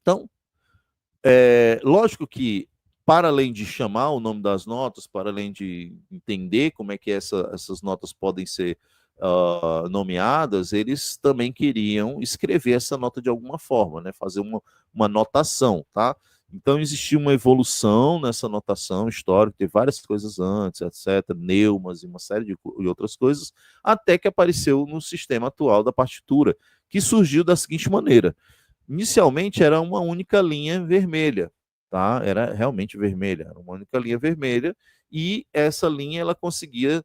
Então, lógico que, para além de chamar o nome das notas, para além de entender como é que essas notas podem ser nomeadas, eles também queriam escrever essa nota de alguma forma, né? Fazer uma notação, tá? Então existia uma evolução nessa notação histórica, teve várias coisas antes, etc., neumas e uma série de outras coisas, até que apareceu no sistema atual da partitura, que surgiu da seguinte maneira. Inicialmente era uma única linha vermelha, tá? Era realmente vermelha, era uma única linha vermelha, e essa linha ela conseguia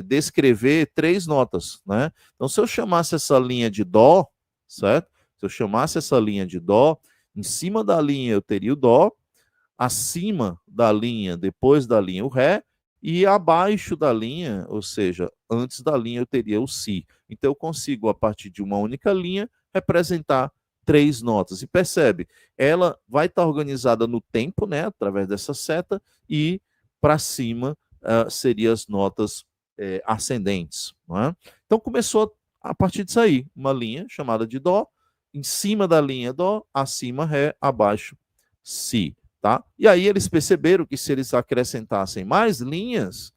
descrever 3 notas, né? Então, se eu chamasse essa linha de dó, certo? Se eu chamasse essa linha de dó, em cima da linha eu teria o dó, acima da linha, depois da linha, o ré, e abaixo da linha, ou seja, antes da linha eu teria o si. Então eu consigo, a partir de uma única linha, representar 3 notas. E percebe, ela vai estar organizada no tempo, né, através dessa seta, e para cima seriam as notas ascendentes. Não é? Então começou a partir disso aí, uma linha chamada de dó, em cima da linha dó, acima ré, abaixo si. Tá? E aí eles perceberam que se eles acrescentassem mais linhas,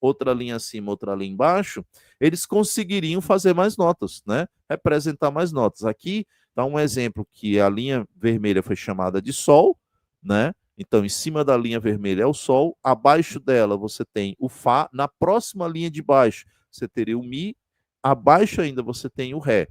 outra linha acima, outra linha embaixo, eles conseguiriam fazer mais notas, né? Representar mais notas. Aqui dá um exemplo que a linha vermelha foi chamada de sol, né? Então, em cima da linha vermelha é o sol, abaixo dela você tem o fá, na próxima linha de baixo você teria o mi, abaixo ainda você tem o ré.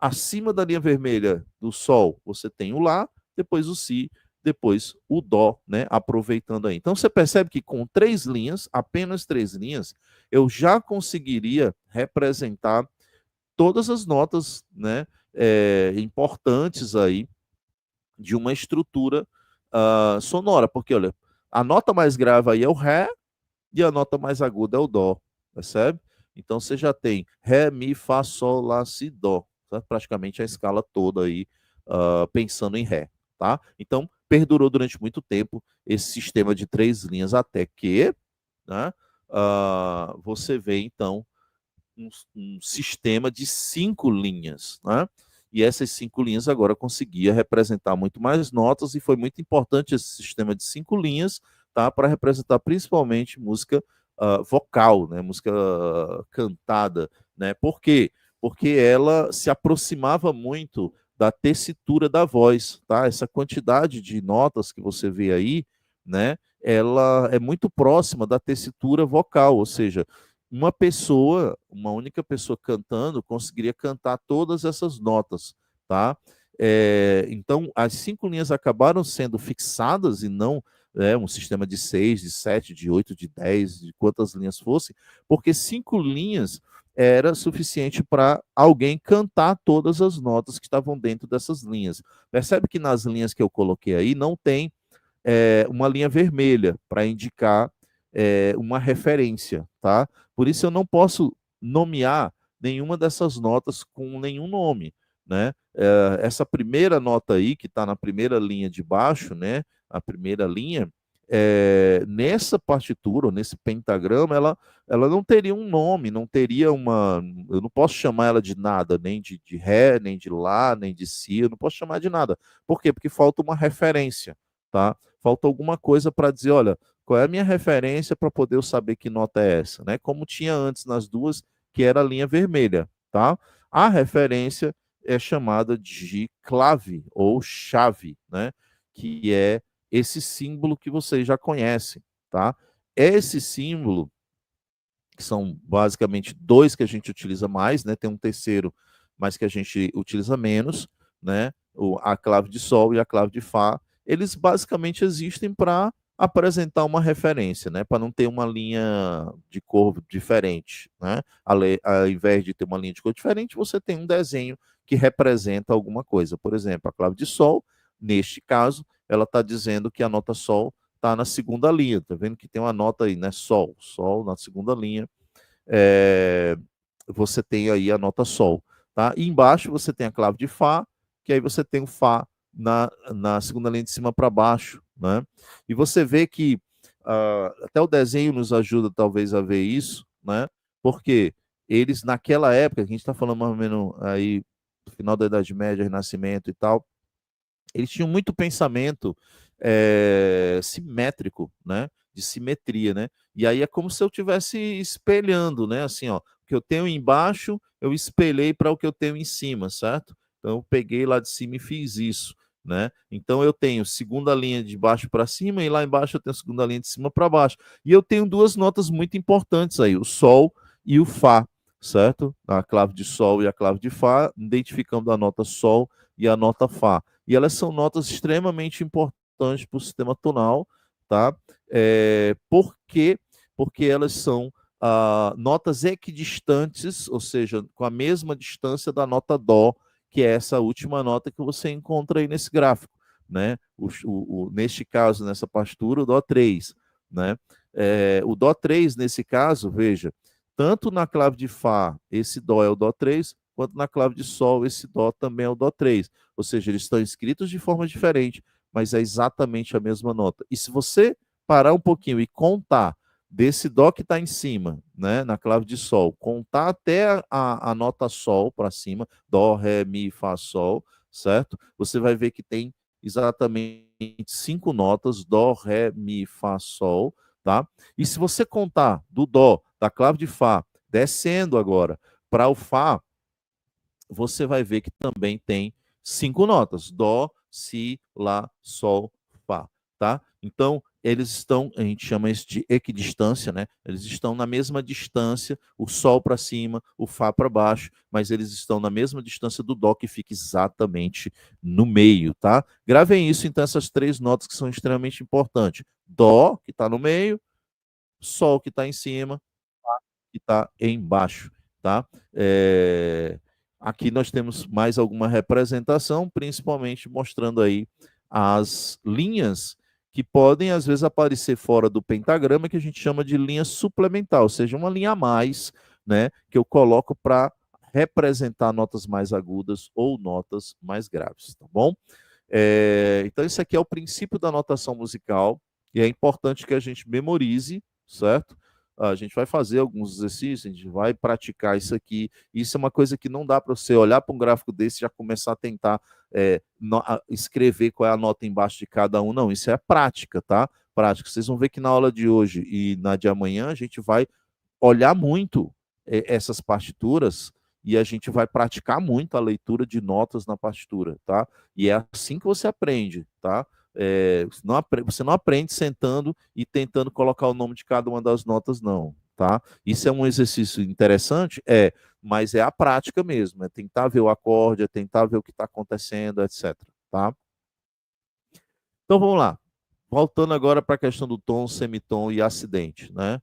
Acima da linha vermelha do sol você tem o lá, depois o si, depois o dó, né? Aproveitando aí. Então você percebe que com 3 linhas, apenas 3 linhas, eu já conseguiria representar todas as notas, né? Importantes aí de uma estrutura sonora, porque olha, a nota mais grave aí é o ré e a nota mais aguda é o dó, percebe? Então você já tem ré, mi, fá, sol, lá, si, dó, tá? Praticamente a escala toda aí pensando em ré, tá? Então perdurou durante muito tempo esse sistema de 3 linhas até que, né, você vê então um sistema de 5 linhas, né? E essas 5 linhas agora conseguia representar muito mais notas e foi muito importante esse sistema de 5 linhas, tá? Para representar principalmente música vocal, né? Música cantada, né? Por quê? Porque ela se aproximava muito da tessitura da voz, tá? Essa quantidade de notas que você vê aí, né? Ela é muito próxima da tessitura vocal, ou seja, uma pessoa, uma única pessoa cantando, conseguiria cantar todas essas notas, tá? Então, as 5 linhas acabaram sendo fixadas e não um sistema de 6, de 7, de 8, de 10, de quantas linhas fossem, porque 5 linhas era suficiente para alguém cantar todas as notas que estavam dentro dessas linhas. Percebe que nas linhas que eu coloquei aí não tem uma linha vermelha para indicar uma referência, tá? Por isso eu não posso nomear nenhuma dessas notas com nenhum nome, né? Essa primeira nota aí, que está na primeira linha de baixo, né? A primeira linha, nessa partitura, ou nesse pentagrama, ela não teria um nome, não teria uma. Eu não posso chamar ela de nada, nem de ré, nem de lá, nem de si, eu não posso chamar de nada. Por quê? Porque falta uma referência, tá? Falta alguma coisa para dizer, olha, qual é a minha referência para poder eu saber que nota é essa, né? Como tinha antes nas duas, que era a linha vermelha, tá? A referência é chamada de clave ou chave, né? Que é esse símbolo que vocês já conhecem, tá? Esse símbolo, que são basicamente 2 que a gente utiliza mais, né? Tem um terceiro, mas que a gente utiliza menos, né? A clave de sol e a clave de fá, eles basicamente existem para apresentar uma referência, né? Para não ter uma linha de cor diferente, né? Ao invés de ter uma linha de cor diferente, você tem um desenho que representa alguma coisa. Por exemplo, a clave de sol, neste caso, ela está dizendo que a nota sol está na segunda linha. Tá vendo que tem uma nota aí, né? Sol, sol na segunda linha. Você tem aí a nota sol, tá? E embaixo você tem a clave de fá, que aí você tem o fá na segunda linha de cima para baixo, né? E você vê que até o desenho nos ajuda talvez a ver isso, né? Porque eles naquela época, a gente está falando mais ou menos aí final da Idade Média, Renascimento e tal, eles tinham muito pensamento simétrico, né? De simetria, né? E aí é como se eu estivesse espelhando, né? Assim, ó, o que eu tenho embaixo, eu espelhei para o que eu tenho em cima, certo? Então eu peguei lá de cima e fiz isso, né? Então eu tenho segunda linha de baixo para cima e lá embaixo eu tenho segunda linha de cima para baixo. E eu tenho duas notas muito importantes aí, o sol e o fá, certo? A clave de sol e a clave de fá, identificando a nota sol e a nota fá. E elas são notas extremamente importantes para o sistema tonal, tá? Por quê? Porque elas são notas equidistantes, ou seja, com a mesma distância da nota dó, que é essa última nota que você encontra aí nesse gráfico, né? Neste caso, nessa partitura, o dó 3, né? O dó 3, nesse caso, veja, tanto na clave de fá, esse dó é o dó 3, quanto na clave de sol, esse dó também é o dó 3. Ou seja, eles estão escritos de forma diferente, mas é exatamente a mesma nota. E se você parar um pouquinho e contar desse dó que está em cima, né, na clave de sol, contar até a nota sol para cima, dó, ré, mi, fá, sol, certo? Você vai ver que tem exatamente 5 notas, dó, ré, mi, fá, sol, tá? E se você contar do dó, da clave de fá, descendo agora para o fá, você vai ver que também tem 5 notas: dó, si, lá, sol, fá, tá? Então, eles estão, a gente chama isso de equidistância, né? Eles estão na mesma distância, o sol para cima, o fá para baixo, mas eles estão na mesma distância do dó, que fica exatamente no meio, tá? Gravem isso, então, essas 3 notas que são extremamente importantes: dó, que está no meio, sol, que está em cima, que está embaixo, tá? Aqui nós temos mais alguma representação, principalmente mostrando aí as linhas que podem, às vezes, aparecer fora do pentagrama, que a gente chama de linha suplementar, ou seja, uma linha a mais, né, que eu coloco para representar notas mais agudas ou notas mais graves, tá bom? Então, isso aqui é o princípio da notação musical, e é importante que a gente memorize, certo? A gente vai fazer alguns exercícios, a gente vai praticar isso aqui. Isso é uma coisa que não dá para você olhar para um gráfico desse e já começar a tentar escrever qual é a nota embaixo de cada um. Não, isso é prática, tá? Prática. Vocês vão ver que na aula de hoje e na de amanhã a gente vai olhar muito essas partituras e a gente vai praticar muito a leitura de notas na partitura, tá? E é assim que você aprende, tá? Você não aprende sentando e tentando colocar o nome de cada uma das notas, não, tá? Isso é um exercício interessante, mas é a prática mesmo, é tentar ver o acorde, é tentar ver o que está acontecendo, etc, tá? Então vamos lá. Voltando agora para a questão do tom, semitom e acidente, né?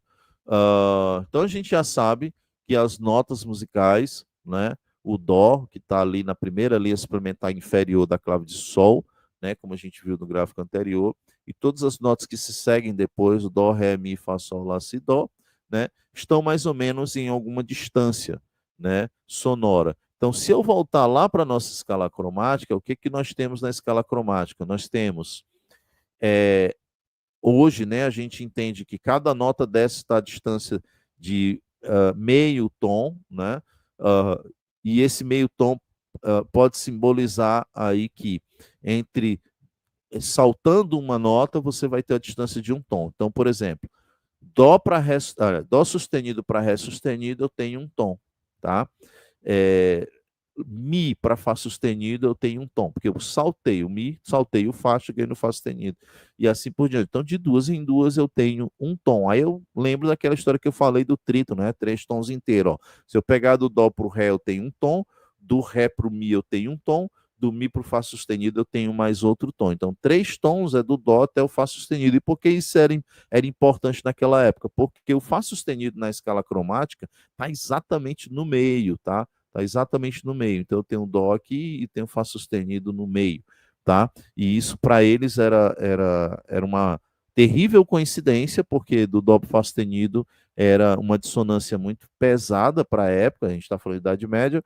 Então a gente já sabe que as notas musicais, né? O dó, que está ali na primeira linha suplementar inferior da clave de sol, né? Como a gente viu no gráfico anterior, e todas as notas que se seguem depois, o dó, ré, mi, fá, sol, lá, si, dó, né? Estão mais ou menos em alguma distância, né? Sonora. Então, se eu voltar lá para a nossa escala cromática, o que que nós temos na escala cromática? Nós temos é, hoje, né, a gente entende que cada nota dessa está à distância de meio tom, né? E esse meio tom pode simbolizar aí que entre saltando uma nota, você vai ter a distância de um tom. Então, por exemplo, dó sustenido para ré sustenido, eu tenho um tom, tá? É, Mi para Fá sustenido, eu tenho um tom, porque eu saltei o Mi, saltei o Fá, cheguei no Fá sustenido, e assim por diante. Então, de duas em duas, eu tenho um tom. Aí eu lembro daquela história que eu falei do trítono, né? 3 tons inteiros. Ó. Se eu pegar do Dó para o Ré, eu tenho um tom, do Ré para o Mi, eu tenho um tom, do Mi para o Fá sustenido, eu tenho mais outro tom. Então, 3 tons é do Dó até o Fá sustenido. E por que isso era importante naquela época? Porque o Fá sustenido na escala cromática está exatamente no meio, tá? Está exatamente no meio. Então eu tenho um dó aqui e tenho fá sustenido no meio, tá? E isso para eles era uma terrível coincidência, porque do dó para fá sustenido era uma dissonância muito pesada para a época, a gente está falando de Idade Média,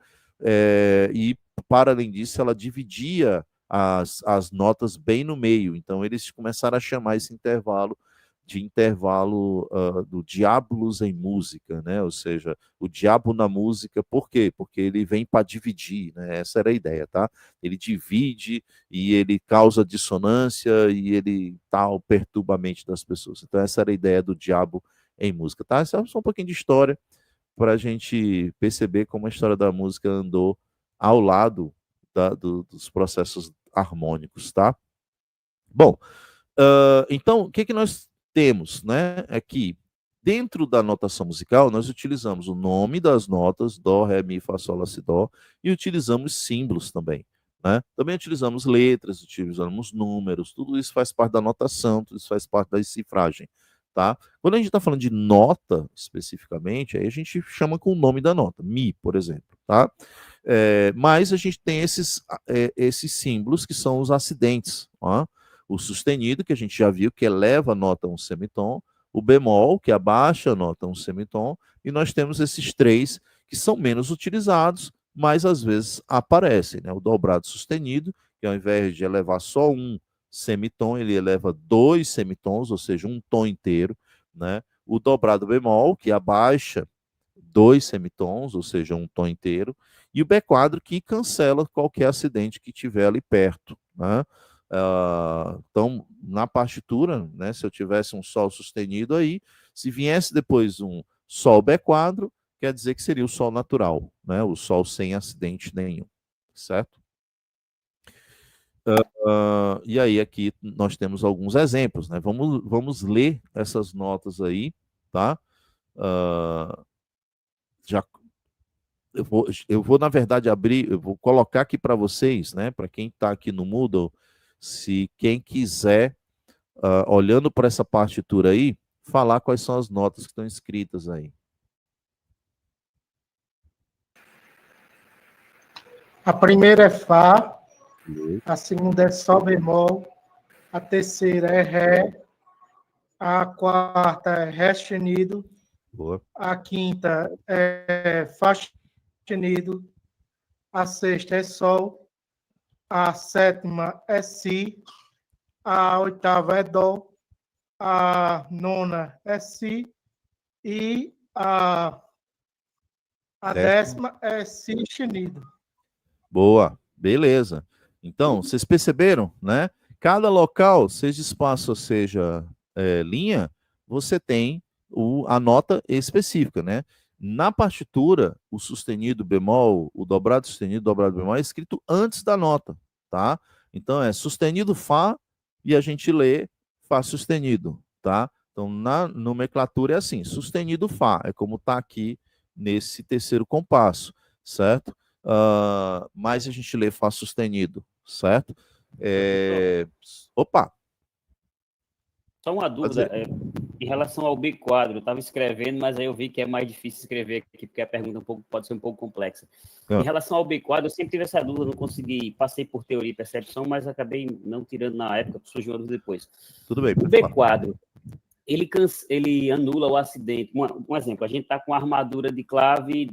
e para além disso ela dividia as notas bem no meio. Então eles começaram a chamar esse intervalo de intervalo do diabolos em música, né? Ou seja, o diabo na música, por quê? Porque ele vem para dividir, né? Essa era a ideia, tá? Ele divide e ele causa dissonância e ele tal perturba a mente das pessoas. Então essa era a ideia do diabo em música, tá? Essa é só um pouquinho de história para a gente perceber como a história da música andou ao lado dos processos harmônicos, tá? Bom, então, o que, que nós temos, né? É que dentro da notação musical, nós utilizamos o nome das notas, dó, ré, mi, fá, sol, lá, si, dó, e utilizamos símbolos também, né? Também utilizamos letras, utilizamos números, tudo isso faz parte da notação, tudo isso faz parte da cifragem, tá? Quando a gente está falando de nota, especificamente, aí a gente chama com o nome da nota, mi, por exemplo, tá? Mas a gente tem esses símbolos que são os acidentes, ó. O sustenido, que a gente já viu, que eleva a nota a um semitom, o bemol, que abaixa a nota a um semitom, e nós temos esses três que são menos utilizados, mas às vezes aparecem, né? O dobrado sustenido, que ao invés de elevar só um semitom, ele eleva dois semitons, ou seja, um tom inteiro, né? O dobrado bemol, que abaixa dois semitons, ou seja, um tom inteiro, e o B quadro, que cancela qualquer acidente que tiver ali perto, né? Então, na partitura, né, se eu tivesse um Sol sustenido aí, se viesse depois um Sol B quadro, quer dizer que seria o Sol natural, né, o Sol sem acidente nenhum, certo? E aí aqui nós temos alguns exemplos, né? Vamos ler essas notas aí, tá? Já eu vou, na verdade, abrir, eu vou colocar aqui para vocês, né? Para quem está aqui no Moodle, se quem quiser, olhando para essa partitura aí, falar quais são as notas que estão escritas aí. A primeira é Fá, a segunda é Sol bemol, a terceira é Ré, a quarta é Ré sustenido, Boa. a quinta é Fá sustenido, a sexta é Sol, a sétima é Si, a oitava é Dó, a nona é Si e a décima é Si sustenido. Boa, beleza. Então, vocês perceberam, né? Cada local, seja espaço ou seja linha, você tem a nota específica, né? Na partitura, o sustenido bemol, o dobrado bemol é escrito antes da nota, tá? Então é sustenido Fá e a gente lê Fá sustenido, tá? Então na nomenclatura é assim, sustenido Fá, é como está aqui nesse terceiro compasso, certo? Mas a gente lê Fá sustenido, certo? Opa! Só uma dúvida, em relação ao B quadro, eu estava escrevendo, mas aí eu vi que é mais difícil escrever aqui, porque a pergunta pode ser um pouco complexa. Em relação ao B quadro, eu sempre tive essa dúvida, não consegui, passei por teoria e percepção, mas acabei não tirando na época, surgiu uma dúvida depois. Tudo bem. O B quadro, ele anula o acidente. Um exemplo, a gente está com a armadura de clave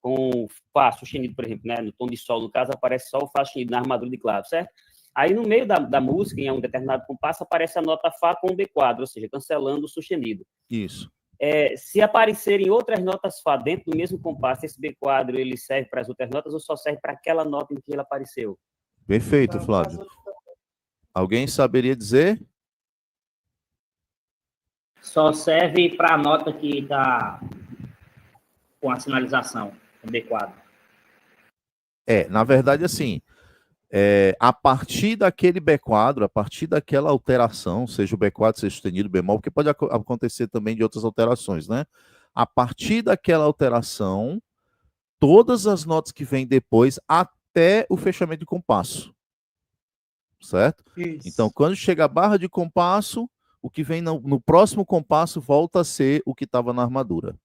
com Fá sustenido, por exemplo, né? No tom de Sol, no caso, aparece só o Fá sustenido na armadura de clave, certo? Aí, no meio da música, em um determinado compasso, aparece a nota Fá com o B quadro, ou seja, cancelando o sustenido. Isso. Se aparecerem outras notas Fá dentro do mesmo compasso, esse B quadro ele serve para as outras notas ou só serve para aquela nota em que ele apareceu? Perfeito, Flávio. Alguém saberia dizer? Só serve para a nota que está com a sinalização, o B quadro. Na verdade, assim, a partir daquele B quadro, a partir daquela alteração, seja o B quadro, seja sustenido, bemol, porque pode acontecer também de outras alterações, né? A partir daquela alteração, todas as notas que vêm depois, até o fechamento de compasso. Certo? Isso. Então, quando chega a barra de compasso, o que vem no próximo compasso volta a ser o que estava na armadura.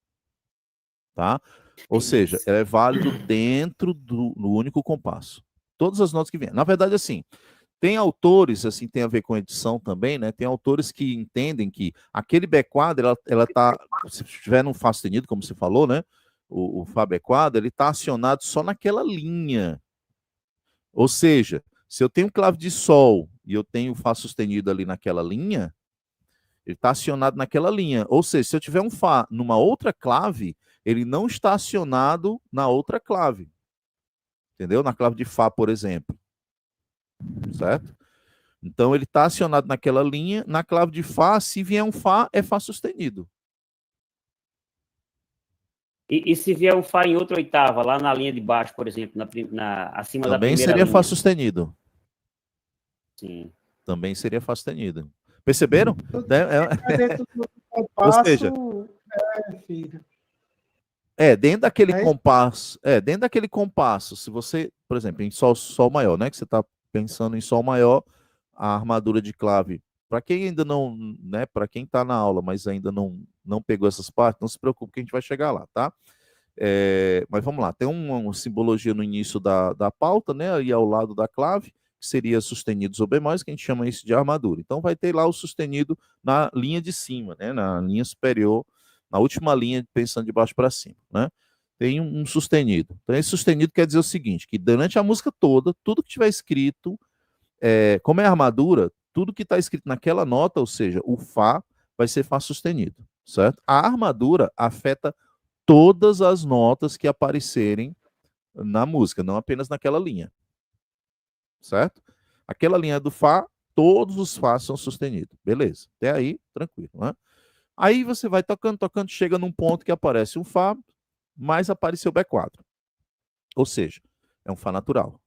Tá? Ou seja, ela é válido dentro do único compasso. Todas as notas que vêm. Na verdade, assim, tem autores, assim, tem a ver com edição também, né? Tem autores que entendem que aquele B quadro, ela tá, se estiver num Fá sustenido, como você falou, né? O Fá B quadro, ele está acionado só naquela linha. Ou seja, se eu tenho clave de Sol e eu tenho Fá sustenido ali naquela linha, Ele está acionado naquela linha. Ou seja, se eu tiver um Fá numa outra clave, ele não está acionado na outra clave. Entendeu? Na clave de Fá, por exemplo. Certo? Então, ele está acionado naquela linha. Na clave de Fá, se vier um Fá, é Fá sustenido. E se vier um Fá em outra oitava, lá na linha de baixo, por exemplo, acima da Também primeira seria linha? Fá sustenido. Sim. Também seria Fá sustenido. Perceberam? Dentro do Ou compasso, seja, filho. dentro daquele É isso? compasso, dentro daquele compasso, se você, por exemplo, em sol maior, né, que você está pensando em sol maior, a armadura de clave, para quem ainda não, né, para quem está na aula, mas ainda não pegou essas partes, não se preocupe que a gente vai chegar lá, tá? Mas vamos lá, tem uma simbologia no início da pauta, né, aí ao lado da clave, que seria sustenidos ou bemóis, que a gente chama isso de armadura. Então vai ter lá o sustenido na linha de cima, né, na linha superior, na última linha, pensando de baixo para cima, né? Tem um sustenido. Então esse sustenido quer dizer o seguinte, que durante a música toda, tudo que tiver escrito, como é armadura, tudo que está escrito naquela nota, ou seja, o Fá, vai ser Fá sustenido, certo? A armadura afeta todas as notas que aparecerem na música, não apenas naquela linha, certo? Aquela linha do Fá, todos os Fás são sustenidos, beleza? Até aí, tranquilo, né? Aí você vai tocando, tocando, chega num ponto que aparece um Fá, mas apareceu B4. Ou seja, é um Fá natural.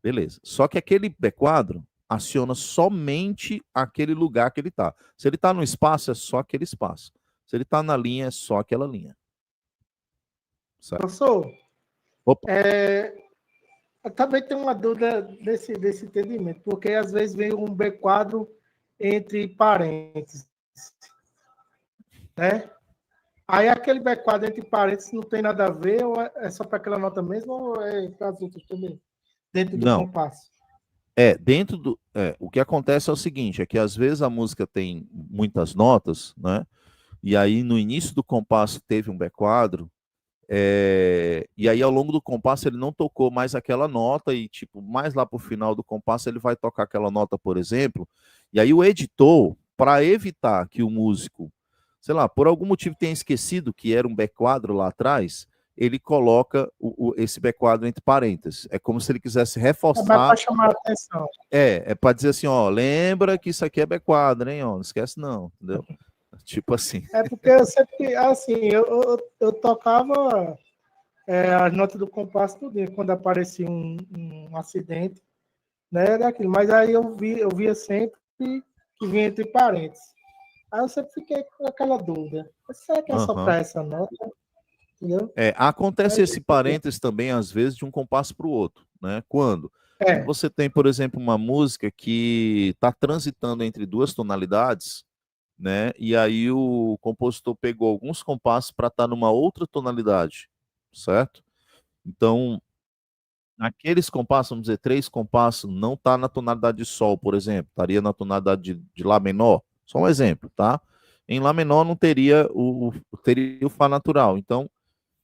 Beleza. Só que aquele B4 aciona somente aquele lugar que ele está. Se ele está no espaço, é só aquele espaço. Se ele está na linha, é só aquela linha. Certo? Professor, Opa. eu também tenho uma dúvida desse entendimento, porque às vezes vem um B4 entre parênteses, né? Aí aquele B4 entre parênteses não tem nada a ver, ou é só para aquela nota mesmo, ou é para as outras também, dentro do Não. compasso? Dentro do. O que acontece é o seguinte: é que às vezes a música tem muitas notas, né? E aí no início do compasso teve um B4, e aí ao longo do compasso ele não tocou mais aquela nota, e tipo, mais lá pro final do compasso ele vai tocar aquela nota, por exemplo, e aí o editor, para evitar que o músico, sei lá, por algum motivo tenha esquecido que era um B4 lá atrás, ele coloca esse B4 entre parênteses. É como se ele quisesse É mais reforçar. para chamar a atenção. É para dizer assim, ó, lembra que isso aqui é B4, hein, ó, não esquece não, entendeu? Tipo assim. É porque eu sempre, assim, eu tocava as notas do compasso tudo, quando aparecia um acidente, né, daquilo. Mas aí eu via sempre que vinha entre parênteses. Aí eu sempre fiquei com aquela dúvida. Será que é só para essa nota? Entendeu? Acontece esse parênteses também, às vezes, de um compasso para o outro, né? Quando você tem, por exemplo, uma música que está transitando entre duas tonalidades, né? E aí o compositor pegou alguns compassos para estar numa outra tonalidade, certo? Então, naqueles compassos, vamos dizer, 3 compassos, não está na tonalidade de Sol, por exemplo, estaria na tonalidade de Lá menor, só um exemplo, tá? Em Lá menor não teria teria o Fá natural, então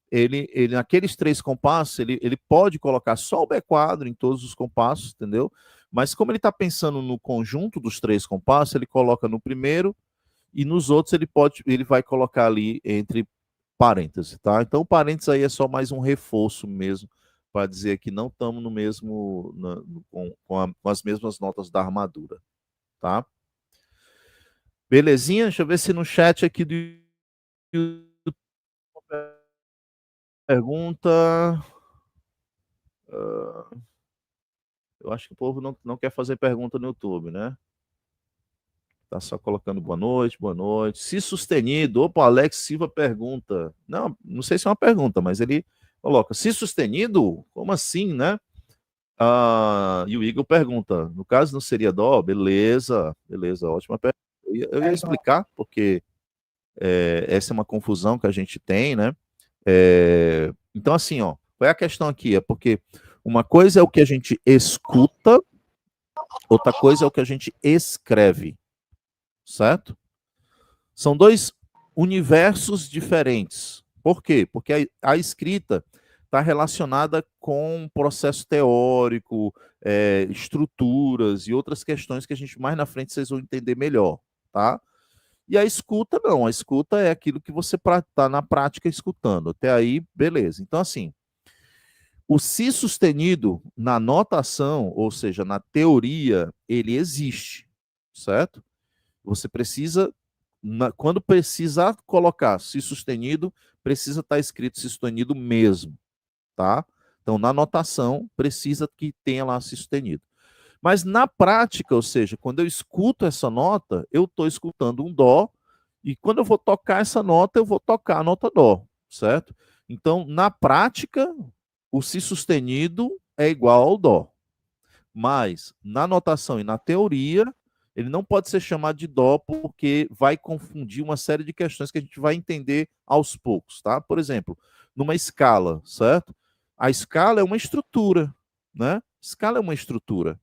ele naqueles 3 compassos, ele pode colocar só o B4 em todos os compassos, entendeu? Mas como ele está pensando no conjunto dos 3 compassos, ele coloca no primeiro e nos outros ele vai colocar ali entre parênteses, tá? Então, parênteses aí é só mais um reforço mesmo, para dizer que não estamos no mesmo, com as mesmas notas da armadura, tá? Belezinha? Deixa eu ver se no chat aqui do YouTube pergunta. Eu acho que o povo não quer fazer pergunta no YouTube, né? Tá só colocando boa noite, boa noite. Se sustenido, opa, Alex Silva pergunta. Não sei se é uma pergunta, mas ele coloca, se sustenido? Como assim, né? E o Igor pergunta, no caso não seria dó? Beleza, ótima pergunta. Eu ia explicar, porque essa é uma confusão que a gente tem, né? Então, assim, ó, qual é a questão aqui? É porque uma coisa é o que a gente escuta, outra coisa é o que a gente escreve, certo? São 2 universos diferentes. Por quê? Porque a escrita está relacionada com processo teórico, estruturas e outras questões que a gente mais na frente vocês vão entender melhor, tá? E a escuta, não. A escuta é aquilo que você está na prática escutando. Até aí, beleza. Então, assim, o si sustenido na notação, ou seja, na teoria, ele existe, certo? Você precisa, quando precisar colocar si sustenido, precisa estar escrito si sustenido mesmo, tá? Então, na notação, precisa que tenha lá si sustenido. Mas na prática, ou seja, quando eu escuto essa nota, eu estou escutando um dó, e quando eu vou tocar essa nota, eu vou tocar a nota dó, certo? Então, na prática, o si sustenido é igual ao dó. Mas na notação e na teoria, ele não pode ser chamado de dó porque vai confundir uma série de questões que a gente vai entender aos poucos, tá? Por exemplo, numa escala, certo? A escala é uma estrutura, né? Escala é uma estrutura.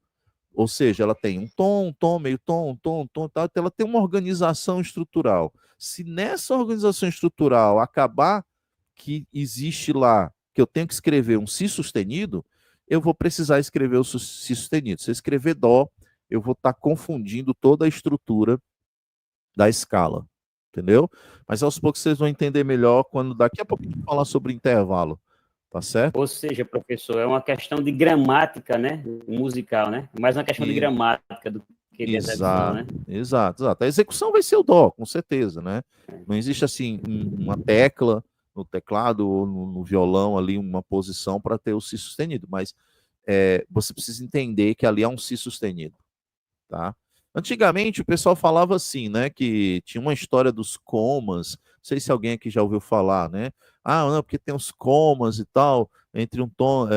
Ou seja, ela tem um tom, meio tom, tal, então ela tem uma organização estrutural. Se nessa organização estrutural acabar que existe lá, que eu tenho que escrever um si sustenido, eu vou precisar escrever o si sustenido. Se eu escrever dó, eu vou estar confundindo toda a estrutura da escala, entendeu? Mas aos poucos vocês vão entender melhor quando daqui a pouco a gente falar sobre intervalo. Tá certo? Ou seja, professor, é uma questão de gramática, né? Musical, né? Mais uma questão de gramática do que de execução, né? Exato. A execução vai ser o dó, com certeza, né? Não existe, assim, uma tecla no teclado ou no violão ali, uma posição para ter o si sustenido, mas você precisa entender que ali é um si sustenido, tá? Antigamente, o pessoal falava assim, né, que tinha uma história dos comas, não sei se alguém aqui já ouviu falar, né? Ah, não, porque tem os comas e tal, entre um tom,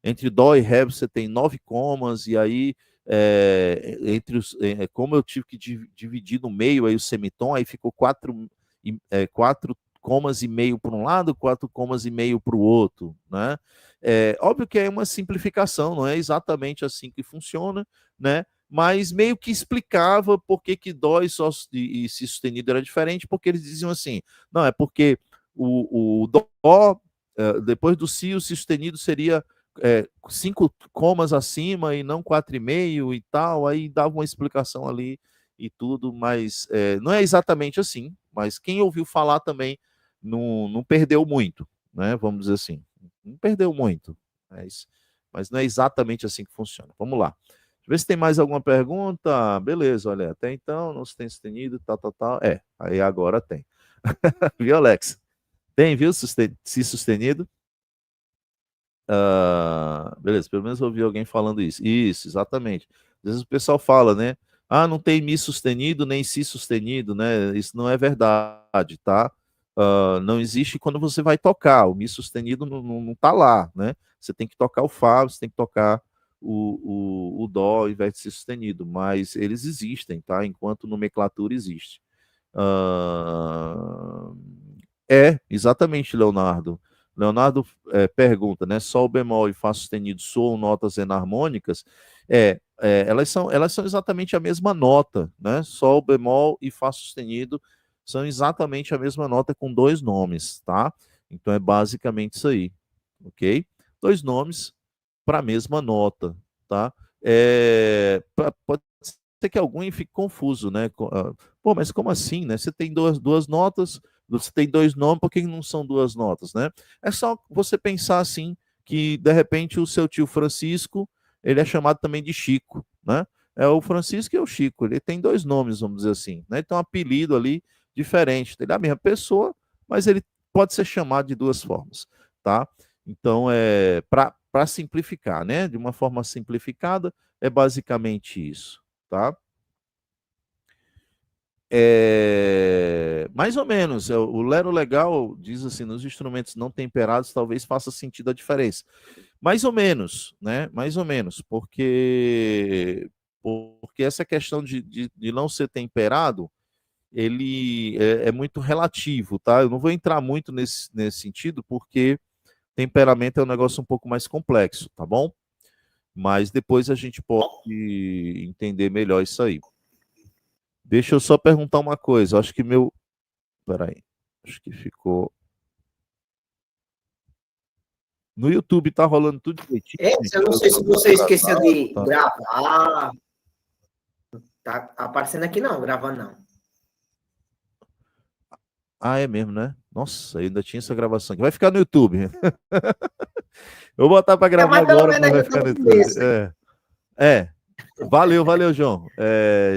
entre dó e ré você tem 9 comas, e aí, entre os, como eu tive que dividir no meio aí o semitom, aí ficou 4 comas e meio para um lado, 4 comas e meio para o outro, né? Óbvio que é uma simplificação, não é exatamente assim que funciona, né? Mas meio que explicava por que dó e si sustenido era diferente, porque eles diziam assim, não, é porque o dó, depois do si, o si sustenido seria 5 comas acima e não 4,5 e tal, aí dava uma explicação ali e tudo, mas não é exatamente assim, mas quem ouviu falar também não perdeu muito, né? Vamos dizer assim, não perdeu muito, mas não é exatamente assim que funciona. Vamos lá. Deixa eu ver se tem mais alguma pergunta. Beleza, olha, até então não se tem sustenido, tal. Aí agora tem. Viu, Alex? Tem, viu, si sustenido? Beleza, pelo menos eu ouvi alguém falando isso. Isso, exatamente. Às vezes o pessoal fala, né? Ah, não tem mi sustenido nem si sustenido, né? Isso não é verdade, tá? Não existe quando você vai tocar. O mi sustenido não tá lá, né? Você tem que tocar o fá, você tem que tocar o dó ao invés de si sustenido, mas eles existem, tá? Enquanto nomenclatura existe. Exatamente, Leonardo. Leonardo pergunta, né? Sol bemol e fá sustenido soam notas enarmônicas? Elas são exatamente a mesma nota, né? Sol bemol e fá sustenido são exatamente a mesma nota com 2 nomes, tá? Então é basicamente isso aí, ok? 2 nomes para a mesma nota, tá? Pode ser que alguém fique confuso, né? Pô, mas como assim, né? Você tem duas notas, você tem 2 nomes, por que não são 2 notas, né? É só você pensar assim, que de repente o seu tio Francisco, ele é chamado também de Chico, né? É o Francisco e o Chico, ele tem 2 nomes, vamos dizer assim, né? Então um apelido ali diferente, ele é a mesma pessoa, mas ele pode ser chamado de 2 formas, tá? Então, para simplificar, né? De uma forma simplificada, é basicamente isso, tá? Mais ou menos, o Lero Legal diz assim, nos instrumentos não temperados talvez faça sentido a diferença. Mais ou menos, né? Mais ou menos, porque essa questão de não ser temperado, ele é muito relativo, tá? Eu não vou entrar muito nesse sentido, porque temperamento é um negócio um pouco mais complexo, tá bom? Mas depois a gente pode entender melhor isso aí. Deixa eu só perguntar uma coisa. Acho que meu... Peraí. Acho que ficou... No YouTube tá rolando tudo direitinho. Eu não sei se você esqueceu de gravar. Tá aparecendo aqui não, gravando não. Ah, é mesmo, né? Nossa, ainda tinha essa gravação aqui. Vai ficar no YouTube. Eu vou botar para gravar Mas pelo agora, menos mas vai ainda ficar no no YouTube. começo. É. Valeu, João.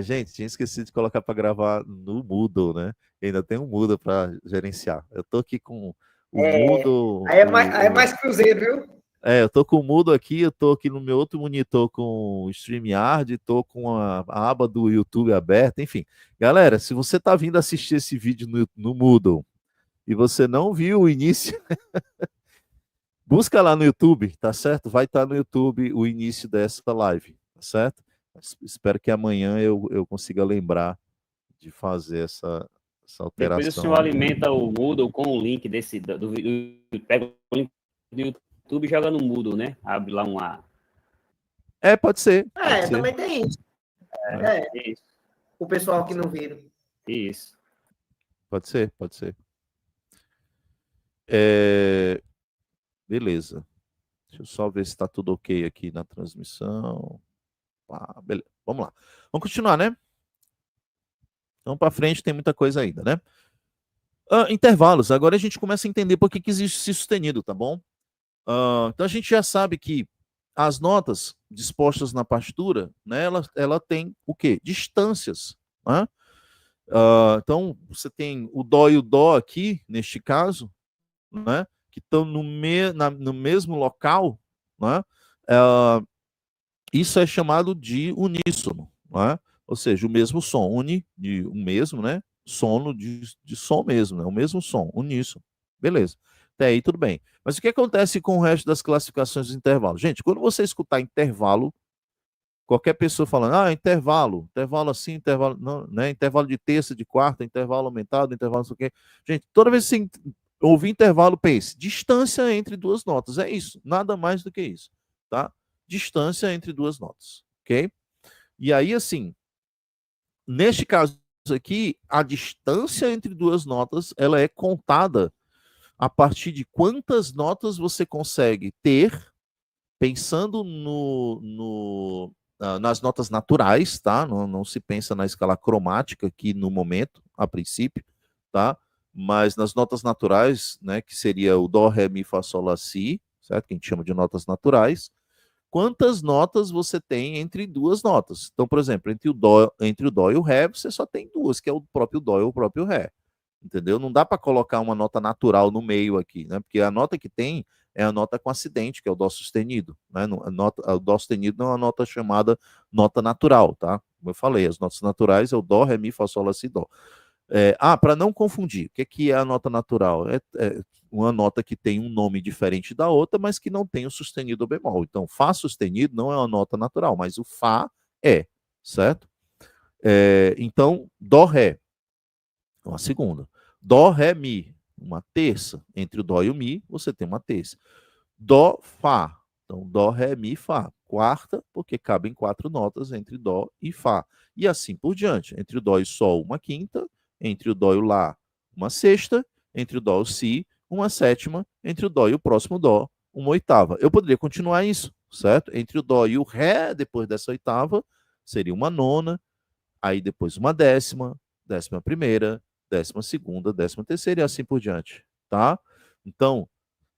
Gente, tinha esquecido de colocar para gravar no Moodle, né? Ainda tem um Moodle para gerenciar. Eu tô aqui com o Moodle. Aí é mais cruzeiro, viu? Eu tô com o Moodle aqui, eu tô aqui no meu outro monitor com o StreamYard, tô com a aba do YouTube aberta, enfim. Galera, se você tá vindo assistir esse vídeo no Moodle e você não viu o início, busca lá no YouTube, tá certo? Vai estar no YouTube o início dessa live, tá certo? Espero que amanhã eu consiga lembrar de fazer essa Depois o alteração senhor aí. alimenta o Moodle com o link pega o link do YouTube e joga no Moodle, né? Abre lá uma. Pode ser, pode ser. Também tem isso. Isso, O pessoal que não viram. isso. Pode ser, pode ser. Beleza. Deixa eu só ver se está tudo ok aqui na transmissão. Beleza. Vamos lá. Vamos continuar, né? Vamos para frente, tem muita coisa ainda, né? Intervalos. Agora a gente começa a entender por que existe esse sustenido, tá bom? Então a gente já sabe que as notas dispostas na partitura, né, ela tem o quê? Distâncias, né? Então você tem o dó e o dó aqui, neste caso, né, que estão no mesmo local, né? Isso é chamado de uníssono, né? Ou seja, o mesmo som, de o mesmo, né? Sono de som mesmo, né? O mesmo som, uníssono. Beleza. Até aí tudo bem. Mas o que acontece com o resto das classificações dos intervalos? Gente, quando você escutar intervalo, qualquer pessoa falando, intervalo assim, intervalo, não, né? Intervalo de terça, de quarta, intervalo aumentado, intervalo não sei o quê. Gente, toda vez que você ouvir intervalo, pense, distância entre duas notas. É isso, nada mais do que isso, tá? Distância entre duas notas, ok? E aí, assim, neste caso aqui, a distância entre duas notas, ela é contada a partir de quantas notas você consegue ter, pensando nas notas naturais, tá? Não se pensa na escala cromática aqui no momento, a princípio, tá? Mas nas notas naturais, né, que seria o dó, ré, mi, fá, sol, lá, si, certo? Que a gente chama de notas naturais. Quantas notas você tem entre duas notas? Então, por exemplo, entre o dó e o ré, você só tem duas, que é o próprio dó e o próprio ré. Entendeu? Não dá para colocar uma nota natural no meio aqui, né? Porque a nota que tem é a nota com acidente, que é o dó sustenido, né? O dó sustenido não é uma nota chamada nota natural, tá? Como eu falei, as notas naturais é o dó, ré, mi, fá, sol, lá, si, dó. Para não confundir, o que é a nota natural? É uma nota que tem um nome diferente da outra, mas que não tem o sustenido ou bemol. Então, Fá sustenido não é uma nota natural, mas o Fá é, certo? Então, Dó, Ré, uma segunda. Dó, Ré, Mi, uma terça. Entre o Dó e o Mi, você tem uma terça. Dó, Fá. Então, Dó, Ré, Mi, Fá. Quarta, porque cabem 4 notas entre Dó e Fá. E assim por diante. Entre o Dó e Sol, uma quinta. Entre o Dó e o Lá, uma sexta. Entre o Dó e o Si, uma sétima. Entre o Dó e o próximo Dó, uma oitava. Eu poderia continuar isso, certo? Entre o Dó e o Ré, depois dessa oitava, seria uma nona. Aí depois uma décima, 11ª, 12ª, 13ª e assim por diante, tá? Então,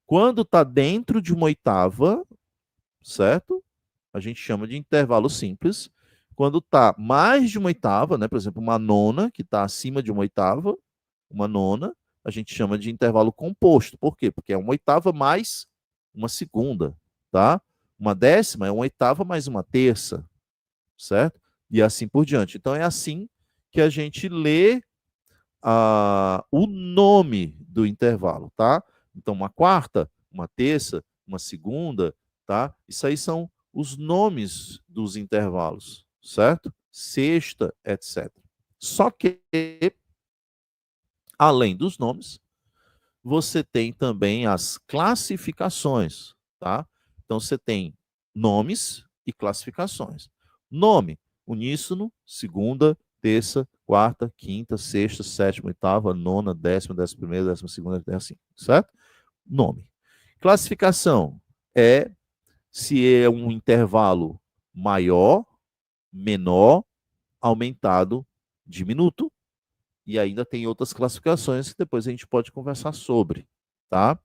quando está dentro de uma oitava, certo? A gente chama de intervalo simples. Quando está mais de uma oitava, né? Por exemplo, uma nona, que está acima de uma oitava, uma nona, a gente chama de intervalo composto. Por quê? Porque é uma oitava mais uma segunda, tá? Uma décima é uma oitava mais uma terça, certo? E assim por diante. Então é assim que a gente lê o nome do intervalo, tá? Então, uma quarta, uma terça, uma segunda, tá? Isso aí são os nomes dos intervalos, certo? Sexta, etc. Só que, além dos nomes, você tem também as classificações, tá? Então, você tem nomes e classificações. Nome, uníssono, segunda, terça, quarta, quinta, sexta, sétima, oitava, nona, décima, 11ª, 12ª, assim, certo? Nome. Classificação é se é um intervalo maior, menor, aumentado, diminuto, E ainda tem outras classificações que depois a gente pode conversar sobre, tá?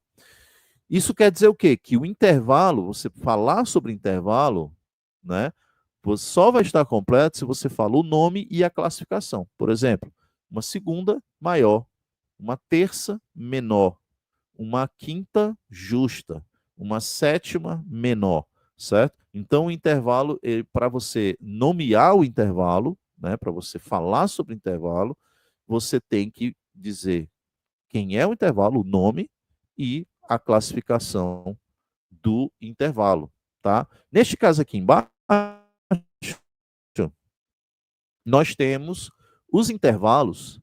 Isso quer dizer o quê? Que o intervalo, você falar sobre intervalo, né? Você só vai estar completo se você fala o nome e a classificação. Por exemplo, uma segunda maior, uma terça menor, uma quinta justa, uma sétima menor, certo? Então, o intervalo, para você nomear o intervalo, né, para você falar sobre o intervalo, você tem que dizer quem é o intervalo, o nome e a classificação do intervalo, tá? Neste caso aqui embaixo, nós temos os intervalos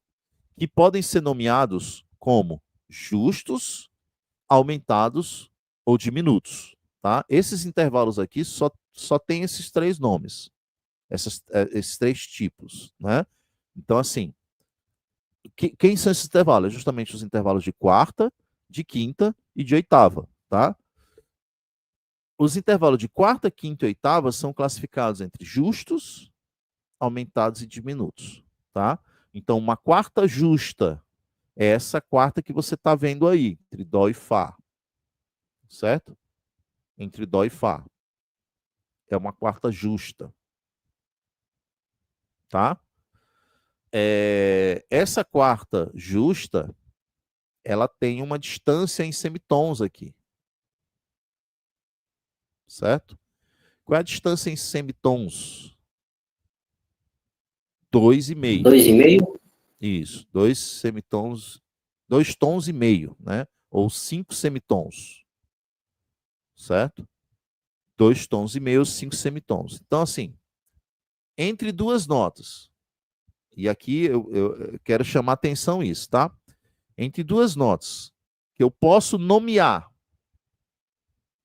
que podem ser nomeados como justos, aumentados ou diminutos, tá? Esses intervalos aqui só tem esses três nomes, esses três tipos, né? Então, assim, quem são esses intervalos? É justamente os intervalos de quarta, de quinta e de oitava, tá? Os intervalos de quarta, quinta e oitava são classificados entre justos, aumentados e diminutos, tá? Então, uma quarta justa é essa quarta que você está vendo aí, entre dó e fá, certo? Entre dó e fá. É uma quarta justa, tá? Essa quarta justa, ela tem uma distância em semitons aqui, certo? Qual é a distância em semitons? 2,5. 2,5? Isso, 2 semitons, 2 tons e meio, né? Ou 5 semitons, certo? 2 tons e meio, 5 semitons. Então, assim, entre duas notas, e aqui eu quero chamar atenção isso, tá? Entre duas notas, que eu posso nomear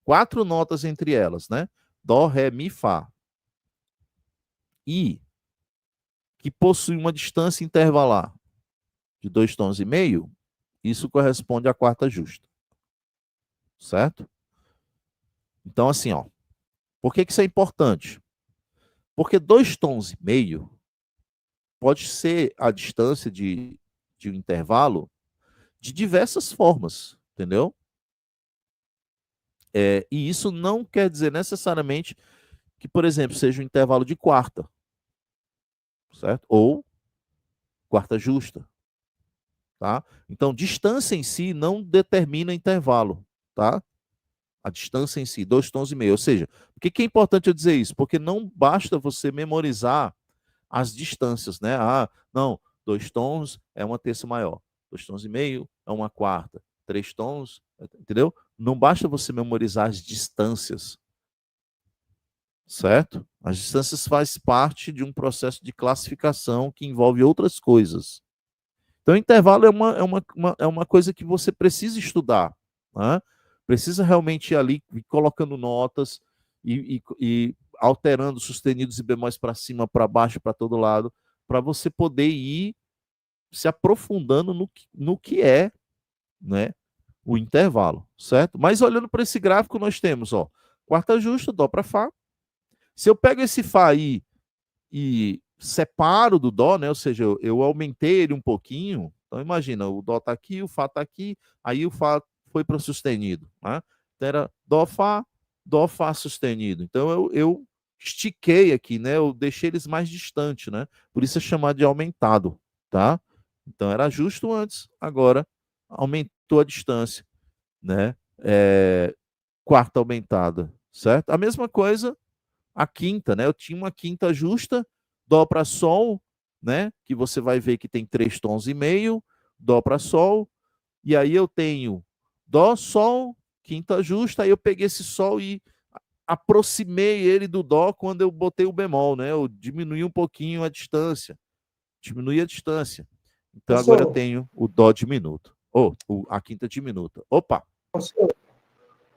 4 notas entre elas, né? Dó, ré, mi, fá. E que possui uma distância intervalar de 2 tons e meio, isso corresponde à quarta justa. Certo? Então, assim, ó. Por que isso é importante? Porque 2 tons e meio pode ser a distância de um intervalo de diversas formas, entendeu? E isso não quer dizer necessariamente que, por exemplo, seja um intervalo de quarta, certo? Ou quarta justa, tá? Então, distância em si não determina intervalo, tá? A distância em si, 2 tons e meio. Ou seja, por que é importante eu dizer isso? Porque não basta você memorizar as distâncias, né? Ah, não, 2 tons é uma terça maior, 2 tons e meio é uma quarta, 3 tons, entendeu? Não basta você memorizar as distâncias, certo? As distâncias fazem parte de um processo de classificação que envolve outras coisas. Então, o intervalo é uma coisa que você precisa estudar, né? Precisa realmente ir ali colocando notas e alterando sustenidos e bemóis para cima, para baixo, para todo lado, para você poder ir se aprofundando no que é, né, o intervalo, certo? Mas olhando para esse gráfico, nós temos, ó, quarta justa, dó para fá. Se eu pego esse fá aí e separo do dó, né, ou seja, eu aumentei ele um pouquinho, então imagina, o dó está aqui, o fá está aqui, aí o fá foi para o sustenido, né? Então era dó, fá sustenido. Então eu estiquei aqui, né? Eu deixei eles mais distantes, né? Por isso é chamado de aumentado, tá? Então era justo antes, agora aumentou a distância, né? Quarta aumentada, certo? A mesma coisa a quinta, né? Eu tinha uma quinta justa, dó para sol, né? Que você vai ver que tem 3 tons e meio, dó para sol, e aí eu tenho dó, sol, quinta justa, aí eu peguei esse sol e aproximei ele do dó quando eu botei o bemol, né? Eu diminuí um pouquinho a distância. Diminui a distância. Então agora eu tenho o dó diminuto. Ou a quinta diminuta. Opa!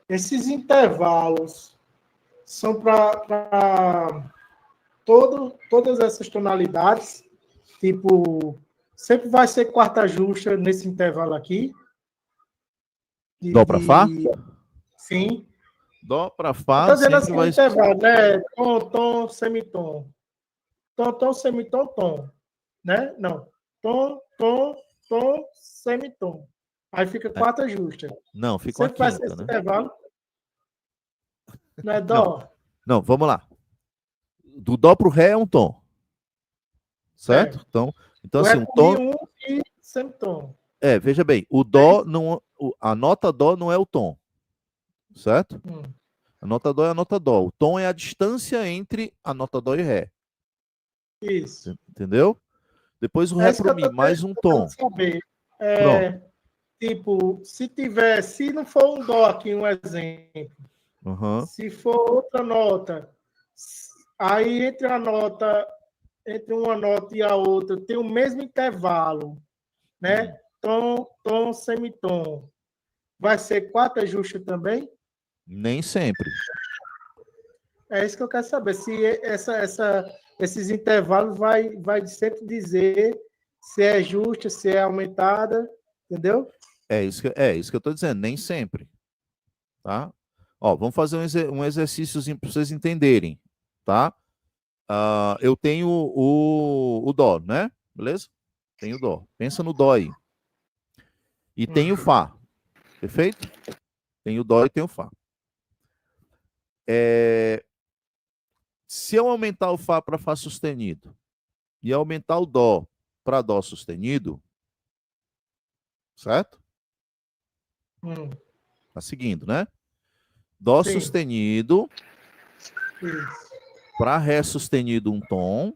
Esses intervalos são para todas essas tonalidades, tipo, sempre vai ser quarta justa nesse intervalo aqui. Dó para fá? Sim. Dó para fá. Estou dizendo sempre assim, vai... intervalo, né? Tom, tom, semitom. Tom, tom, semitom, tom. Né? Não. tom, tom, tom, semitom. Aí fica quarta justa. Não, fica uma Sempre vai ser quinta, esse né? intervalo. Não é dó? Não, vamos lá. Do dó pro ré é um tom. Certo? É. Então O assim, ré um com tom. Mi1 e semitom. Veja bem, o dó não. A nota dó não é o tom. Certo? Hum. A nota dó é a nota dó. O tom é a distância entre a nota dó e ré. Isso. Entendeu? Depois o É ré isso que pro eu mi, tô mais um tom. tentando saber. Pronto. Tipo, se não for um dó aqui, um exemplo, Uhum. se for outra nota, aí entre uma nota e a outra tem o mesmo intervalo, né? Tom, tom, semitom. Vai ser quarta justa também? Nem sempre. É isso que eu quero saber. Se esses intervalos vai sempre dizer se é justa, se é aumentada, entendeu? É isso que eu estou dizendo, nem sempre. Tá? Ó, vamos fazer um exercíciozinho para vocês entenderem. Tá? Eu tenho o dó, né? Beleza? Tenho o dó. Pensa no dó aí. E tem o fá. Perfeito? Tem o dó e tem o fá. Se eu aumentar o fá para fá sustenido e aumentar o dó para dó sustenido, certo? Tá seguindo, né? Dó Sim. sustenido Isso. para ré sustenido um tom,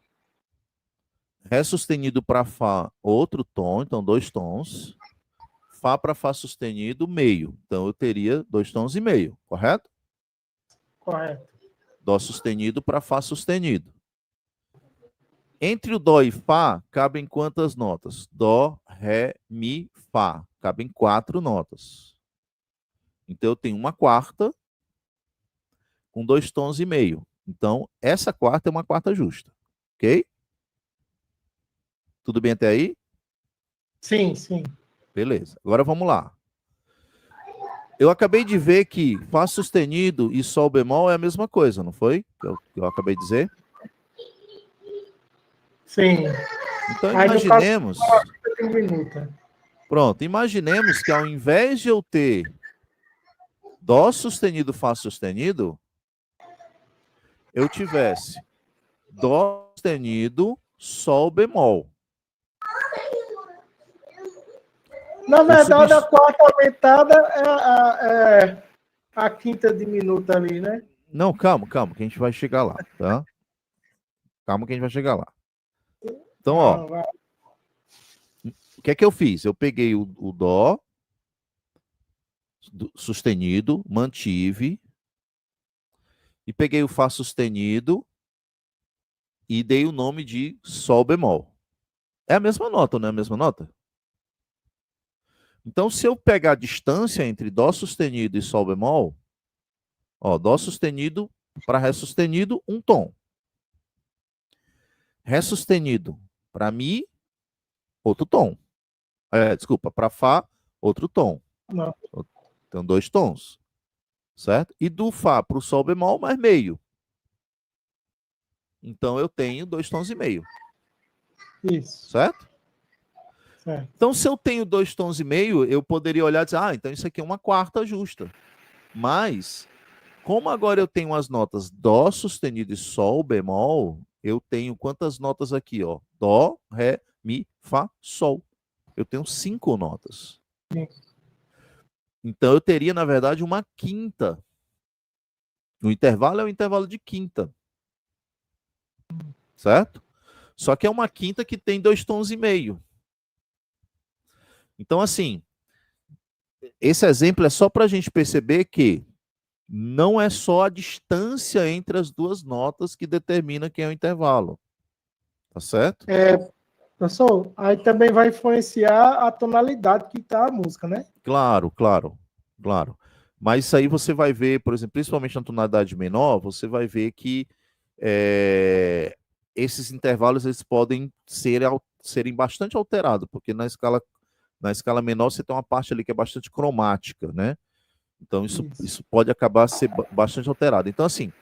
ré sustenido para fá outro tom, então 2 tons, fá para fá sustenido meio, então eu teria 2 tons e meio, correto? Correto. Dó sustenido para fá sustenido. Entre o dó e fá cabem quantas notas? Dó, ré, mi, fá. Cabem 4 notas. Então eu tenho uma quarta com 2 tons e meio. Então essa quarta é uma quarta justa, ok? Tudo bem até aí? Sim, sim. Beleza. Agora vamos lá. Eu acabei de ver que Fá sustenido e Sol bemol é a mesma coisa, não foi? Que eu acabei de dizer. Sim. Então Aí no caso, imaginemos. diminuta. Pronto, imaginemos que ao invés de eu ter Dó sustenido, Fá sustenido, eu tivesse Dó sustenido, Sol bemol. Na verdade, a quarta aumentada é a quinta diminuta ali, né? Não, calma, que a gente vai chegar lá, tá? Calma que a gente vai chegar lá. Então, ó, o que é que eu fiz? Eu peguei o Dó sustenido, mantive, e peguei o Fá sustenido e dei o nome de Sol bemol. É a mesma nota, não é a mesma nota? Então, se eu pegar a distância entre Dó sustenido e Sol bemol, ó, Dó sustenido para Ré sustenido, um tom. Ré sustenido para Mi, outro tom. Desculpa, para Fá, outro tom. Não. Então, 2 tons. Certo? E do Fá para o Sol bemol, mais meio. Então, eu tenho 2 tons e meio. Isso. Certo? Certo. Então, se eu tenho 2 tons e meio, eu poderia olhar e dizer, então isso aqui é uma quarta justa. Mas, como agora eu tenho as notas Dó sustenido e Sol bemol, eu tenho quantas notas aqui, ó? Dó, Ré, Mi, Fá, Sol. Eu tenho 5 notas. Sim. Então, eu teria, na verdade, uma quinta. O intervalo é um intervalo de quinta. Certo? Só que é uma quinta que tem 2 tons e meio. Então, assim, esse exemplo é só para a gente perceber que não é só a distância entre as duas notas que determina quem é o intervalo. Tá certo? Professor, aí também vai influenciar a tonalidade que está a música, né? Claro. Mas isso aí você vai ver, por exemplo, principalmente na tonalidade menor, você vai ver que esses intervalos eles podem serem bastante alterados, porque na escala menor você tem uma parte ali que é bastante cromática, né? Então isso pode acabar ser bastante alterado. Então, assim,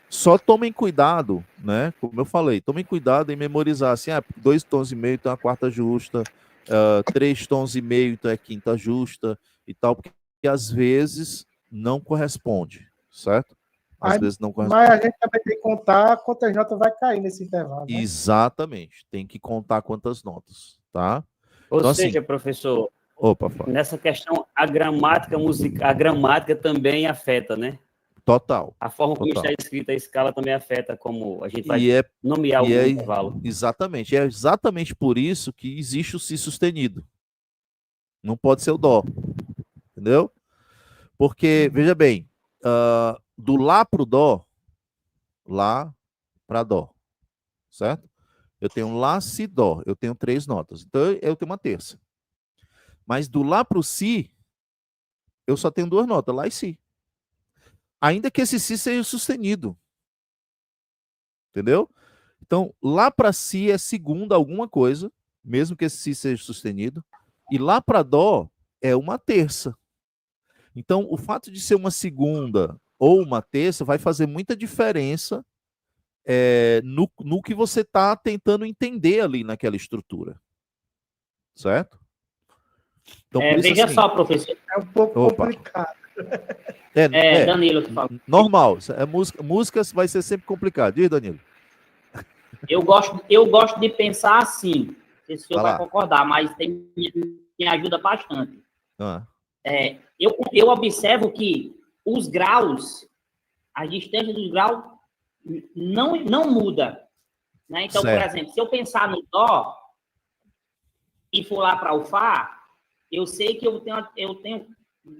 Só tomem cuidado, né? Como eu falei, tomem cuidado em memorizar assim, 2 tons e meio então é a quarta justa, 3 tons e meio então é quinta justa e tal, porque às vezes não corresponde, certo? Às Mas, vezes não corresponde. mas a gente também tem que contar quantas notas vai cair nesse intervalo, né? Exatamente, tem que contar quantas notas, tá? Ou Então, seja, assim, professor, opa, fala. nessa questão, a gramática musical, a gramática também afeta, né? Total, A forma como total. está escrita a escala também afeta como a gente vai E é, nomear o e é intervalo. exatamente por isso que existe o si sustenido. Não pode ser o dó, entendeu? Porque, veja bem, do lá para o dó, lá para dó, certo? Eu tenho lá, si, dó. Eu tenho 3 notas. Então, eu tenho uma terça. Mas do lá para o si, eu só tenho 2 notas, lá e si. Ainda que esse si seja sustenido. Entendeu? Então, lá para si é segunda alguma coisa, mesmo que esse si seja sustenido. E lá para dó é uma terça. Então, o fato de ser uma segunda ou uma terça vai fazer muita diferença no que você está tentando entender ali naquela estrutura. Certo? Então, por isso Veja assim. só, professor. É um pouco Opa. complicado. Danilo que fala. Normal. Músicas vai ser sempre complicado. Diz, Danilo. Eu gosto de pensar assim. Não sei se o senhor Vai vai lá. concordar, mas me ajuda bastante. Ah, Eu observo que os graus, a distância dos graus não muda. Né? Então, por certo. exemplo, se eu pensar no dó e for lá para o fá, eu sei que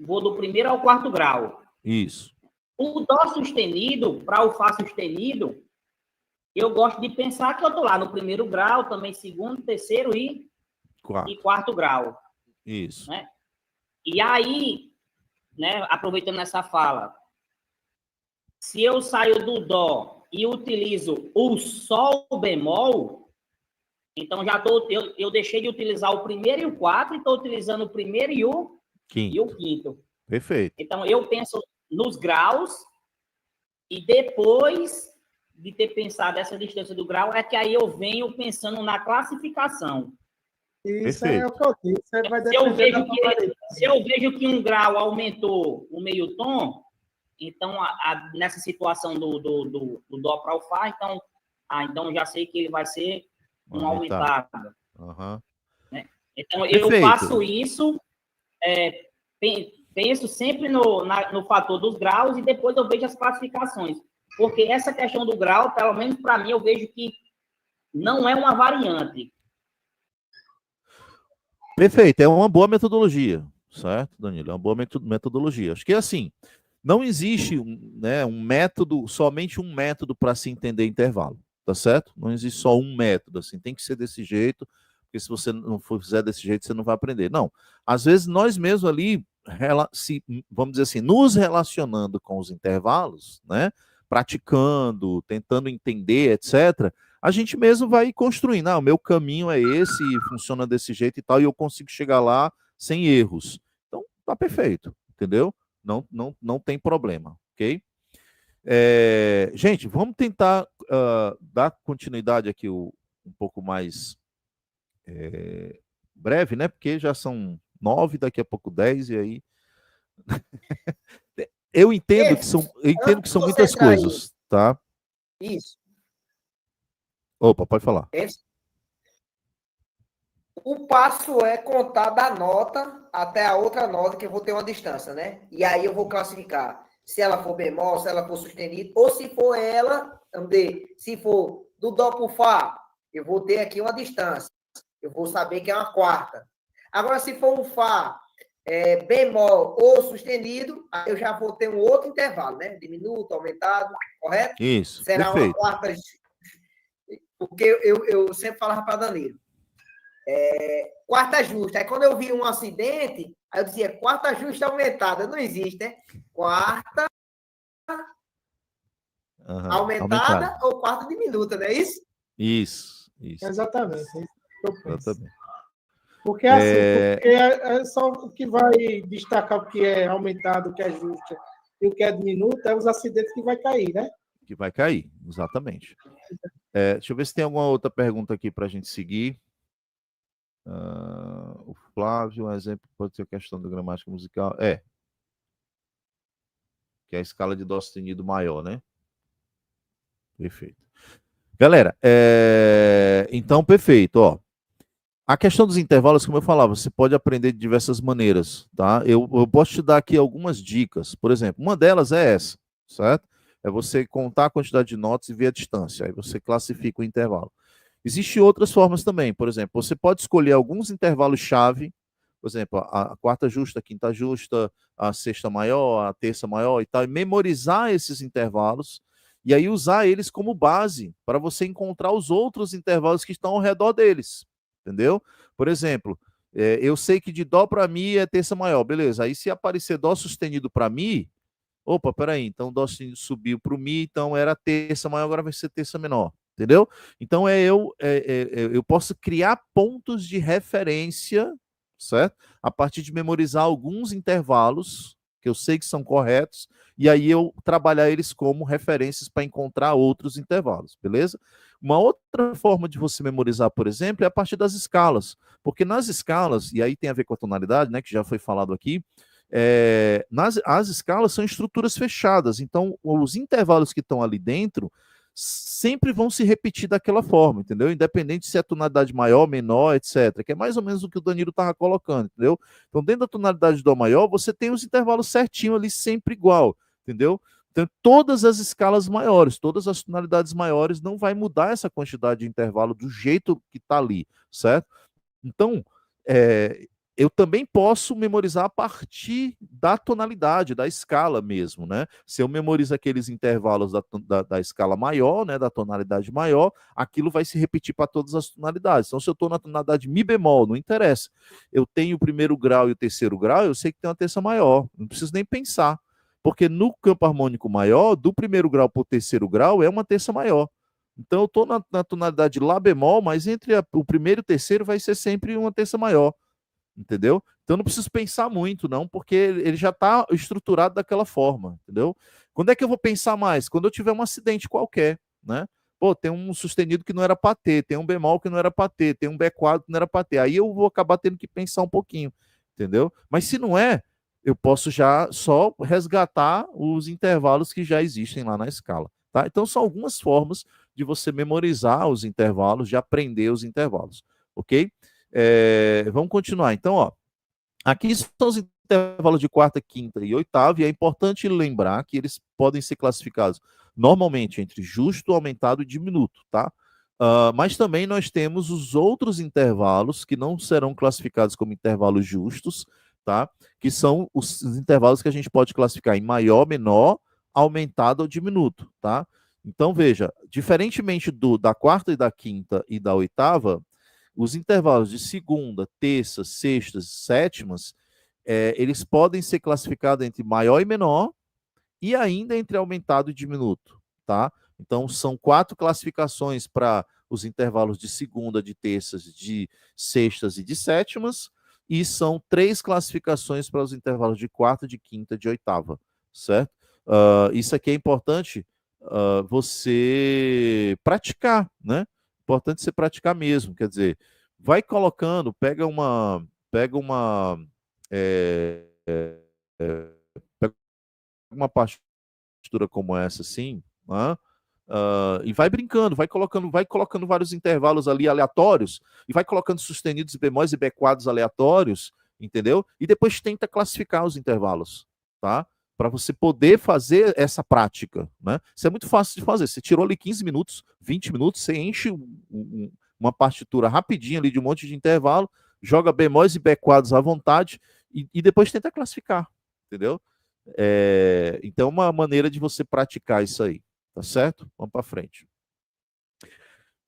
vou do primeiro ao quarto grau. Isso. O dó sustenido, para o fá sustenido, eu gosto de pensar que eu estou lá no primeiro grau, também segundo, terceiro e quarto grau. Isso. Né? E aí, né, aproveitando essa fala, se eu saio do dó e utilizo o sol bemol, então eu deixei de utilizar o primeiro e o quarto e estou utilizando o primeiro e o quinto. Perfeito. Então, eu penso nos graus e depois de ter pensado essa distância do grau, é que aí eu venho pensando na classificação. Isso Perfeito. é o que eu disse. Você vai Se eu depender vejo que um grau aumentou o meio tom, então nessa situação do dó para o fá, então já sei que ele vai ser um aumentado. Uhum. Né? Então, Perfeito. eu faço isso, penso sempre no fator dos graus e depois eu vejo as classificações. Porque essa questão do grau, pelo menos para mim, eu vejo que não é uma variante. Perfeito, é uma boa metodologia, certo, Danilo? É uma boa metodologia. Acho que assim, não existe um método, somente um método para se entender intervalo, tá certo? Não existe só um método, assim, tem que ser desse jeito, porque se você não fizer desse jeito, você não vai aprender. Não, às vezes nós mesmos ali, vamos dizer assim, nos relacionando com os intervalos, né? Praticando, tentando entender, etc., a gente mesmo vai construindo. O meu caminho é esse, funciona desse jeito e tal, e eu consigo chegar lá sem erros. Então, tá perfeito, entendeu? Não tem problema, ok? Gente, vamos tentar dar continuidade aqui um pouco mais breve, né? Porque já são 9, daqui a pouco 10, e aí. Eu entendo que são muitas coisas, tá? Isso. Opa, pode falar. O passo é contar da nota até a outra nota, que eu vou ter uma distância, né? E aí eu vou classificar se ela for bemol, se ela for sustenido, ou se for se for do dó para o fá, eu vou ter aqui uma distância. Eu vou saber que é uma quarta. Agora, se for um fá bemol ou sustenido, aí eu já vou ter um outro intervalo, né? Diminuto, aumentado, correto? Isso, Será perfeito. uma quarta. Porque eu sempre falava para Danilo. Quarta justa. Aí quando eu vi um acidente, aí eu dizia quarta justa aumentada. Não existe, né? Quarta aumentada ou quarta diminuta, não é isso? Isso. Exatamente. Exatamente. Porque assim, é só o que vai destacar o que é aumentado, o que é justo e o que é diminuto, é os acidentes que vai cair, né? Que vai cair, exatamente. Deixa eu ver se tem alguma outra pergunta aqui para a gente seguir. O Flávio, um exemplo pode ser a questão da gramática musical. Que é a escala de dó sustenido maior, né? Perfeito. Galera, então, perfeito, ó. A questão dos intervalos, como eu falava, você pode aprender de diversas maneiras, tá? Eu posso te dar aqui algumas dicas. Por exemplo, uma delas é essa, certo? É você contar a quantidade de notas e ver a distância. Aí você classifica o intervalo. Existem outras formas também. Por exemplo, você pode escolher alguns intervalos-chave, por exemplo, a quarta justa, a quinta justa, a sexta maior, a terça maior e tal, e memorizar esses intervalos e aí usar eles como base para você encontrar os outros intervalos que estão ao redor deles, entendeu? Por exemplo, eu sei que de dó para mi é terça maior, beleza. Aí se aparecer dó sustenido para mi, opa, peraí, então dó sustenido subiu para o mi, então era terça maior, agora vai ser terça menor. Entendeu? Então eu posso criar pontos de referência, certo? A partir de memorizar alguns intervalos que eu sei que são corretos, e aí eu trabalhar eles como referências para encontrar outros intervalos, beleza? Uma outra forma de você memorizar, por exemplo, é a partir das escalas, porque nas escalas, e aí tem a ver com a tonalidade, né, que já foi falado aqui, as escalas são estruturas fechadas, então os intervalos que estão ali dentro sempre vão se repetir daquela forma, entendeu? Independente se é tonalidade maior, menor, etc. Que é mais ou menos o que o Danilo estava colocando, entendeu? Então, dentro da tonalidade de dó maior, você tem os intervalos certinho ali, sempre igual, entendeu? Então, todas as escalas maiores, todas as tonalidades maiores, não vai mudar essa quantidade de intervalo do jeito que está ali, certo? Então, eu também posso memorizar a partir da tonalidade, da escala mesmo, né? Se eu memorizo aqueles intervalos da escala maior, né, da tonalidade maior, aquilo vai se repetir para todas as tonalidades. Então, se eu estou na tonalidade mi bemol, não interessa. Eu tenho o primeiro grau e o terceiro grau, eu sei que tem uma terça maior, não preciso nem pensar. Porque no campo harmônico maior, do primeiro grau para o terceiro grau, é uma terça maior. Então, eu estou na tonalidade lá bemol, mas entre o primeiro e o terceiro vai ser sempre uma terça maior. Entendeu? Então não preciso pensar muito, não, porque ele já está estruturado daquela forma, entendeu? Quando é que eu vou pensar mais? Quando eu tiver um acidente qualquer, né? Pô, tem um sustenido que não era para ter, tem um bemol que não era para ter, tem um B quadro que não era para ter. Aí eu vou acabar tendo que pensar um pouquinho, entendeu? Mas se não é, eu posso já só resgatar os intervalos que já existem lá na escala, tá? Então são algumas formas de você memorizar os intervalos, de aprender os intervalos, ok? Vamos continuar. Então, ó, aqui são os intervalos de quarta, quinta e oitava, e é importante lembrar que eles podem ser classificados normalmente entre justo, aumentado e diminuto, tá? Mas também nós temos os outros intervalos que não serão classificados como intervalos justos, tá? Que são os intervalos que a gente pode classificar em maior, menor, aumentado ou diminuto, tá? Então, veja, diferentemente da quarta e da quinta e da oitava, os intervalos de segunda, terça, sextas e sétimas, eles podem ser classificados entre maior e menor e ainda entre aumentado e diminuto, tá? Então, são 4 classificações para os intervalos de segunda, de terças, de sextas e de sétimas, e são 3 classificações para os intervalos de quarta, de quinta e de oitava, certo? Isso aqui é importante você praticar, né? Importante você praticar mesmo, quer dizer, vai colocando, pega uma partitura como essa assim, né? E vai brincando, vai colocando vários intervalos ali aleatórios, e vai colocando sustenidos, bemóis e B quadros aleatórios, entendeu? E depois tenta classificar os intervalos, tá? Para você poder fazer essa prática, né? Isso é muito fácil de fazer. Você tirou ali 15 minutos, 20 minutos, você enche uma partitura rapidinho ali de um monte de intervalo, joga bemóis e B quadros à vontade e depois tenta classificar, entendeu? Então, uma maneira de você praticar isso aí, tá certo? Vamos para frente.